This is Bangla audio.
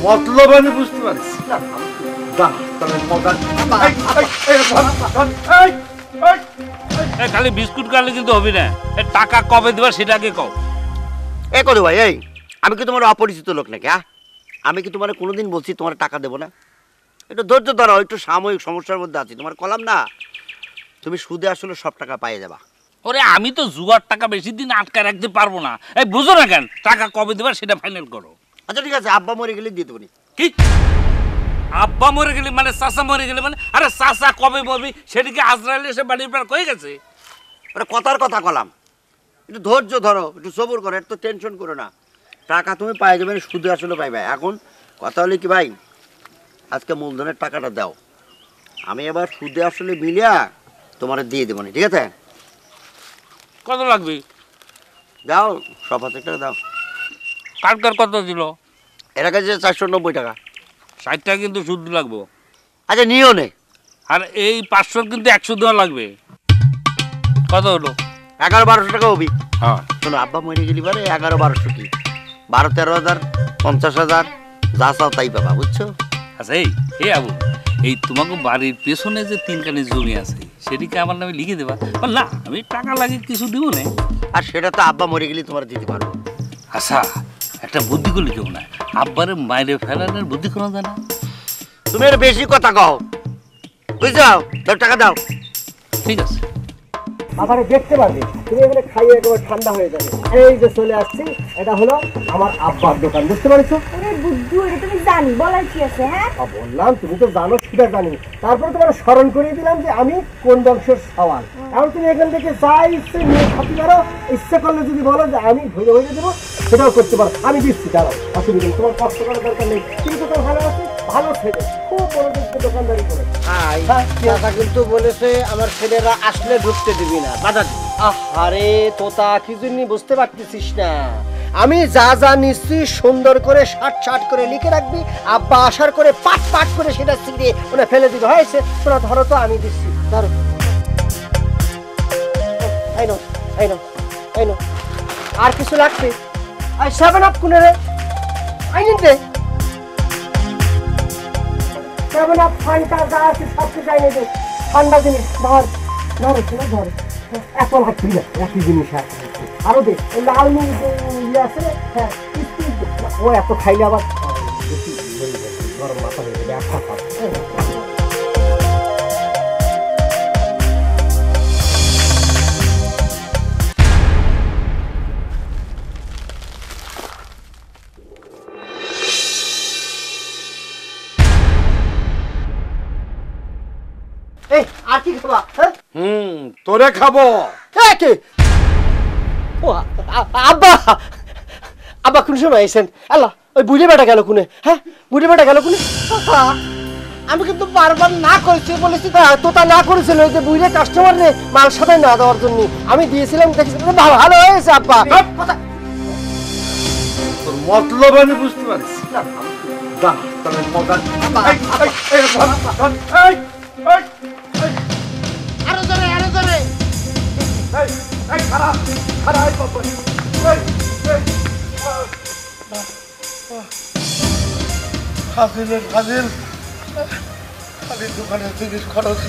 মতলব আমি বুঝতে পারছি না। খালি বিস্কুট খালি কিন্তু হবে না, টাকা কবে দিবা সেটা আগে কও। এ করো ভাই, এই আমি কি তোমার অপরিচিত লোক নাকি? হ্যাঁ, আমি কি তোমার কোনোদিন বলছি তোমার টাকা দেবো না? একটু ধৈর্য ধরো, একটু সাময়িক সমস্যার মধ্যে আছি। তোমার কলাম না, তুমি সুদে আসলে সব টাকা পাইয়ে যাবা। ওরে আমি তো জুয়ার টাকা বেশি দিন আটকা রাখতে পারবো না। এই বুঝো না কেন, টাকা কবে দিবা সেটা ফাইনাল করো। আচ্ছা ঠিক আছে, আব্বা মরে গেলে দিয়ে দেবো। কি আব্বা মরে গেলে মানে চাচা মরে গেলে মানে? আরে চাচা কবে মরবি সেদিকে আজরাইল এসে বাড়ির পর কয়ে গেছে। ওটা কথার কথা কলাম, একটু ধৈর্য ধরো, একটু সবর করো, একটু টেনশন করো না। টাকা তুমি পাই যাবে, সুদে আসলে পাইবে। এখন কথা হলে কি ভাই, আজকে মূলধনের টাকাটা দাও, আমি এবার সুদে আসলে মিলিয়া তোমার দিয়ে দেবো না, ঠিক আছে? কত লাগবে? দাও, 7,000 টাকা দাও। কার কত দিল? এর কাছে 490 টাকা। 60 টাকা কিন্তু সুদ লাগবো। আচ্ছা নিও নে। আর এই 500 কিন্তু 100 দেওয়া লাগবে। কত হলো? 1100-1200 টাকা হবি। হ্যাঁ শোনো, আব্বা মরে গেলি পারে 1100-1200 কি 12-13,000 50,000 যা চাও তাই পাবা, বুঝছো? আচ্ছা এই আবু, এই তোমাকে বাড়ির পেছনে যে 3 কানি জমি আছে সেদিকে আমার নামে লিখে দেবা? না আমি টাকা লাগে কিছু দিব না। আর সেটা তো আব্বা মরে গেলে তোমার দিতে পারবো। আচ্ছা একটা বুদ্ধি করলে কেউ না, আব্বারে মাইরে ফেলানোর বুদ্ধি কোনো জানা? তুমি আর বেশি কথা কও, বুঝছো? তোর টাকা দাও। ঠিক আছে। বাবারে দেখতে পারবে, তুমি এখানে খাইয়ে একেবারে ঠান্ডা হয়ে যাবে। এই যে চলে আসছি, এটা হলো আমার আব্বার দোকান, বুঝতে পারছো? আরে বুদ্ধু, এটা তুমি জানি বলার কি আছে? হ্যাঁ বললাম, তুমি তো জানো, সেটা জানি। তারপরে তোমার স্মরণ করিয়ে দিলাম যে আমি কোন বংশের সওয়াল। এখন তুমি এখান থেকে যা ইচ্ছে নিয়ে খাতে পারো, ইচ্ছে করলে যদি বলো যে আমি ভরে ভরে দেবো, সেটাও করতে পারো। আমি দিচ্ছি, দাঁড়াও, অসুবিধা নেই, তোমার কষ্ট করার দরকার নেই। কিন্তু তো ভালো আছে, ভালো ছেলে, খুব মনোযোগ দোকানদারি করে। চাচা কিন্তু বলেছে আমার ছেলেরা আসলে ঢুকতে দিবি না, বাধা দিবি। আরে তোতা, কি জন্য বুঝতে পারতেছিস না? আমি যা যা নিচ্ছি সুন্দর করে শাট করে লিখে রাখবি, আব্বা আসার করে পাট করে সেটা ছিঁড়ে ওটা ফেলে দিবে। হয়েছে, তোরা ধরো তো, আমি দিচ্ছি, ধরো। এই নাও, এই নাও, এই নাও। আর কিছু লাগবে? আই 7 আপ কোনে রে? আই নিতে 7 আপ ফান্টা যা আছে সব কিছু আই নিতে। ঠান্ডা জিনিস ধর, ধরো, শোনো, ধরো। এত লাগবে না, একই জিনিস আছে। আরো দে, ওই লাল নুন ইয়ে আছে, হ্যাঁ, ও এত খাইলে আবার বেশি গরম মাথা হয়ে যাবে, একটা খাও। এই আর কি খাবা? হ্যাঁ, তোরে খাবো। কে? ও আব্বা, আব্বা কোন সময় আইছেন? আল্লাহ, ওই বুড়ি বেটা গেল কোনে? হ্যাঁ, বুড়ি বেটা গেল কোনে? আমি কিন্তু বারবার না করেছি, বলেছি তোতা না করেছিল ওই যে বুড়ি কাস্টমার রে মাল সাথে না দেওয়ার জন্য। আমি দিয়েছিলাম, দেখেছিলাম ভালো হয়েছে আব্বা। তোর মতলব আমি বুঝতে পারছি না। আরো জোরে, আরো জোরে। ফাজিল, খালি দোকানের জিনিস খরচ।